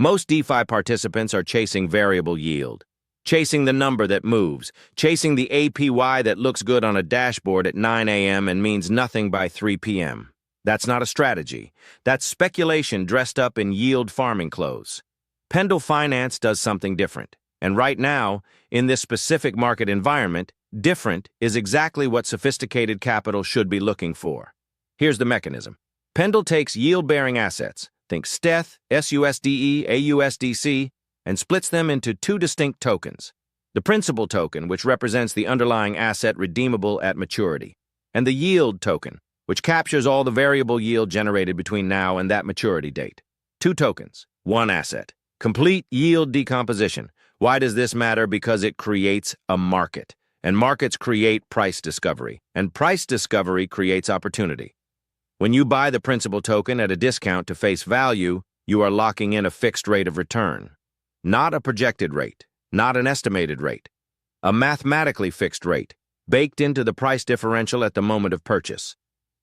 Most DeFi participants are chasing variable yield, chasing the number that moves, chasing the APY that looks good on a dashboard at 9 a.m. and means nothing by 3 p.m. That's not a strategy. That's speculation dressed up in yield farming clothes. Pendle Finance does something different. And right now, in this specific market environment, different is exactly what sophisticated capital should be looking for. Here's the mechanism. Pendle takes yield-bearing assets, think STETH, SUSDE, AUSDC, and splits them into two distinct tokens. The principal token, which represents the underlying asset redeemable at maturity, and the yield token, which captures all the variable yield generated between now and that maturity date. Two tokens, one asset. Complete yield decomposition. Why does this matter? Because it creates a market, and markets create price discovery, and price discovery creates opportunity. When you buy the principal token at a discount to face value, you are locking in a fixed rate of return. Not a projected rate, not an estimated rate. A mathematically fixed rate, baked into the price differential at the moment of purchase.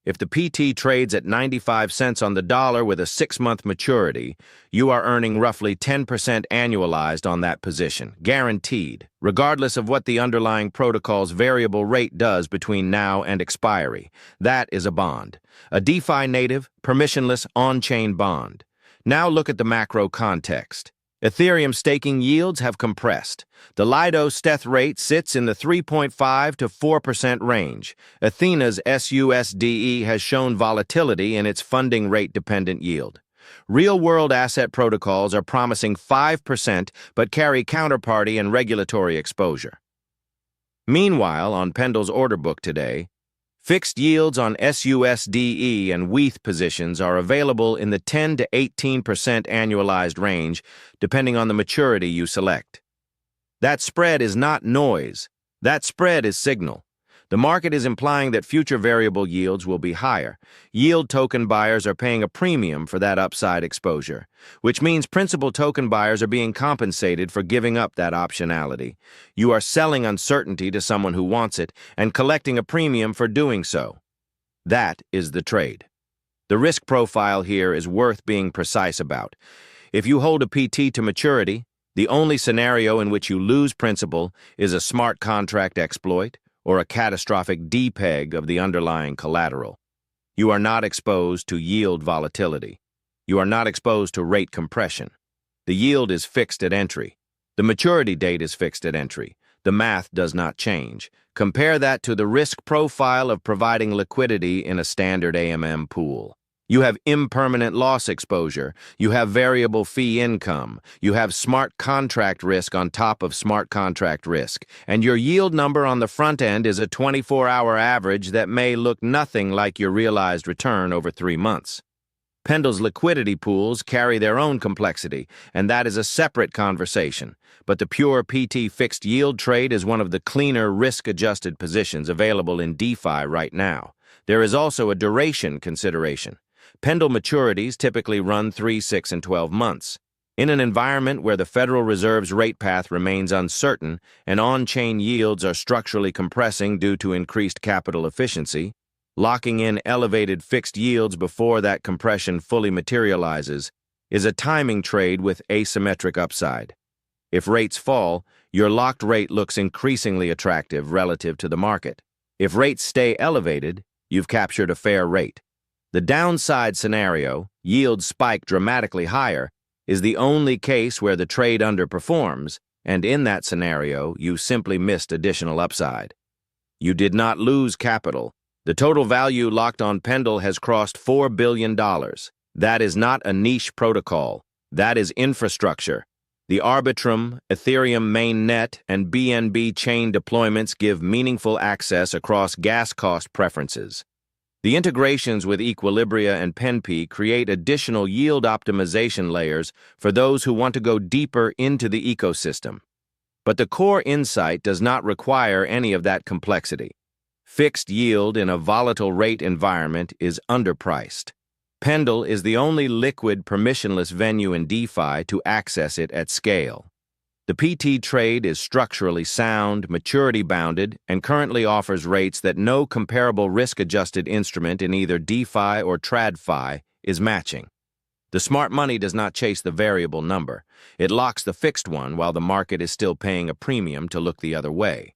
If the PT trades at 95 cents on the dollar with a 6-month maturity, you are earning roughly 10% annualized on that position, guaranteed, regardless of what the underlying protocol's variable rate does between now and expiry. That is a bond. A DeFi native, permissionless, on-chain bond. Now look at the macro context. Ethereum staking yields have compressed. The Lido STETH rate sits in the 3.5 to 4% range. Athena's SUSDE has shown volatility in its funding rate-dependent yield. Real-world asset protocols are promising 5% but carry counterparty and regulatory exposure. Meanwhile, on Pendle's order book today, fixed yields on SUSDE and WETH positions are available in the 10 to 18% annualized range, depending on the maturity you select. That spread is not noise. That spread is signal. The market is implying that future variable yields will be higher. Yield token buyers are paying a premium for that upside exposure, which means principal token buyers are being compensated for giving up that optionality. You are selling uncertainty to someone who wants it and collecting a premium for doing so. That is the trade. The risk profile here is worth being precise about. If you hold a PT to maturity, the only scenario in which you lose principal is a smart contract exploit or a catastrophic depeg of the underlying collateral. You are not exposed to yield volatility. You are not exposed to rate compression. The yield is fixed at entry. The maturity date is fixed at entry. The math does not change. Compare that to the risk profile of providing liquidity in a standard AMM pool. You have impermanent loss exposure, you have variable fee income, you have smart contract risk on top of smart contract risk, and your yield number on the front end is a 24-hour average that may look nothing like your realized return over 3 months. Pendle's liquidity pools carry their own complexity, and that is a separate conversation, but the pure PT fixed yield trade is one of the cleaner risk-adjusted positions available in DeFi right now. There is also a duration consideration. Pendle maturities typically run 3, 6, and 12 months. In an environment where the Federal Reserve's rate path remains uncertain and on-chain yields are structurally compressing due to increased capital efficiency, locking in elevated fixed yields before that compression fully materializes is a timing trade with asymmetric upside. If rates fall, your locked rate looks increasingly attractive relative to the market. If rates stay elevated, you've captured a fair rate. The downside scenario, yields spike dramatically higher, is the only case where the trade underperforms, and in that scenario, you simply missed additional upside. You did not lose capital. The total value locked on Pendle has crossed $4 billion. That is not a niche protocol. That is infrastructure. The Arbitrum, Ethereum mainnet, and BNB chain deployments give meaningful access across gas cost preferences. The integrations with Equilibria and Pendle create additional yield optimization layers for those who want to go deeper into the ecosystem. But the core insight does not require any of that complexity. Fixed yield in a volatile rate environment is underpriced. Pendle is the only liquid permissionless venue in DeFi to access it at scale. The PT trade is structurally sound, maturity-bounded, and currently offers rates that no comparable risk-adjusted instrument in either DeFi or TradFi is matching. The smart money does not chase the variable number. It locks the fixed one while the market is still paying a premium to look the other way.